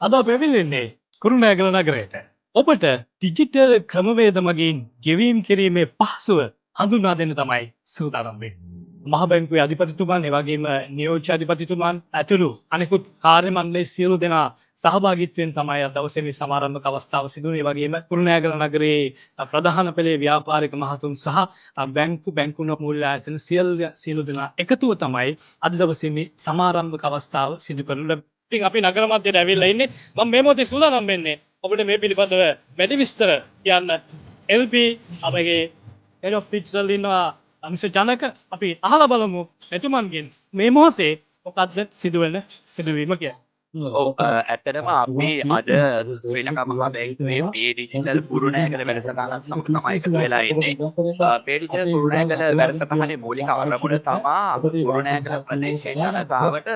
අද පැමිණෙන්නේ කුරුණෑගල නගරයට. ඔබට ඩිජිටල් ක්‍රමවේද මගින් ගෙවීම් කිරීමේ පහසුව හඳුන්වා දෙන්න තමයි සූදානම් වෙන්නේ. මහ බැංකුවේ අධිපතිතුමන් එවැගේම නියෝජ්‍ය අධිපතිතුමන් ඇතුළු අනෙකුත් කාර්ය මණ්ඩලයේ සියලු දෙනා සහභාගීත්වයෙන් තමයි අද දවසේ මේ සමාරම්භක අවස්ථාව සිදු වුණේ. ඒ වගේම කුරුණෑගල නගරයේ ප්‍රධාන පෙළේ ව්‍යාපාරික මහතුන් සහ බැංකු මූල්‍ය ආයතන සියලු දෙනා එකතුව තමයි අද දවසේ මේ සමාරම්භක අවස්ථාව සිදු කරනු ඉතින් අපි නගර මැදට ඇවිල්ලා ඉන්නේ. මම මේ මොහොතේ සූදානම් වෙන්නේ ඔබට මේ පිළිබඳව වැඩි විස්තර කියන්න. LP අපගේ head of digital ඉන්නවා අංශ ජනක අපි අහලා බලමු එතුමන්ගෙන් මේ මොහොතේ මොකද්ද සිදුවෙන සිදුවීම කියලා. ඇත්තටම අපි අද ශ්‍රී ලංකා මහා බැංකුවේ මේ ඩිජිටල් කුරුණෑගල වැඩසටහන සමග තමයි එකතු වෙලා ඉන්නේ. මේ ඩිජිටල් කුරුණෑගල වැඩසටහනේ මූලික අරමුණ තමයි කුරුණෑගල ප්‍රදේශයේ ජනතාවට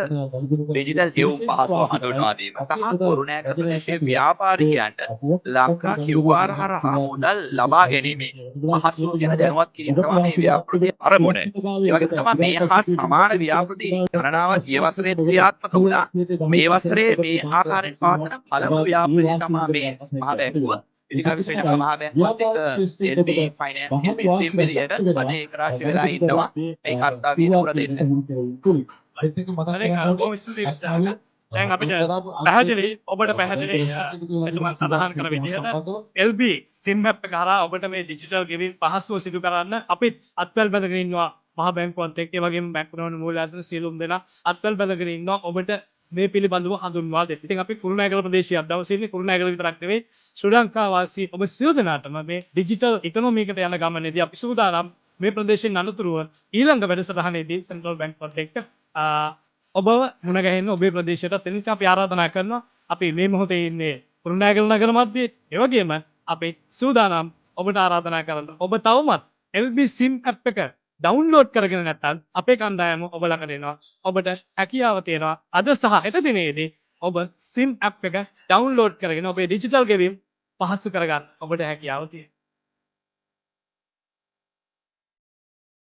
ඩිජිටල් ගෙවුම් පහසුව හඳුන්වා දීම සහ කුරුණෑගල ප්‍රදේශයේ ව්‍යාපාරිකයන්ට ලංකා QR හරහා මුදල් ලබා ගැනීම පහසුව ගැන දැනුවත් කිරීම තමයි මේ ව්‍යාපෘතියේ අරමුණ. ඒ වගේම තමයි මේ හා සමාන ව්‍යාපෘති ගණනාවක් ගිය වසරේ ක්‍රියාත්මක වුණා. මේ වසරේ මේ ආකාරයෙන් පවත්වන පළමු ව්‍යාපෘතිය තමයි මේ මහා බැංකුව. ඉතින් අපි ශ්‍රී ලංකා මහා බැංකුවත් එක්ක LB ෆයිනෑන්ස් LB සිම්බිරියට අද ඒක රාශි වෙලා ඉන්නවා. ඒ කර්තව්‍ය පුර දෙන්න. දැන් අපිට පැහැදිලි ඔබට පැහැදිලි එතුමන් සඳහන් කර විදිහට LB SIM app එක හරහා ඔබට මේ ඩිජිටල් ගෙවීම් පහසුව සිදු කරන්න අපිත් අත්වැල් බැඳගෙන ඉන්නවා මහා බැංකුවත් එක්ක. ඒ වගේම බැංකුවන මූල්‍ය ආයතන සියලුම දෙනා අත්වැල් බැඳගෙන ඉන්නවා ඔබට මේ පිළිබඳව හඳුන්වා දෙන්න. ඉතින් අපි කුරුණෑගල ප්‍රදේශයේ අද දවසේ ඉන්නේ කුරුණෑගල විතරක් නෙවෙයි ශ්‍රී ලංකා වාසී ඔබ සියලු දෙනාටම මේ ඩිජිටල් ඉකොනොමි එකට යන ගමනේදී අපි සූදානම් මේ ප්‍රදේශයෙන් අනුතුරුව ඊළඟ වැඩසටහනේදී සෙන්ට්‍රල් බැංකුවත් එක්ක ඔබව මුණ ගැහෙන්න ඔබේ ප්‍රදේශයට එන්න අපි ආරාධනා කරනවා. අපි මේ මොහොතේ ඉන්නේ කුරුණෑගල නගර මැදයේ. ඒ වගේම අපි සූදානම් ඔබට ආරාධනා කරන්න. ඔබ තවමත් LB SIM app එක ඩවුන්ලෝඩ් කරගෙන නැත්නම් අපේ කණ්ඩායම ඔබ ළඟට එනවා. ඔබට හැකියාව තියෙනවා අද සහ හෙට දිනේදී ඔබ SIM app එක ඩවුන්ලෝඩ් කරගෙන ඔබේ ඩිජිටල් ගෙවීම් පහසු කරගන්න ඔබට හැකියාව තියෙනවා.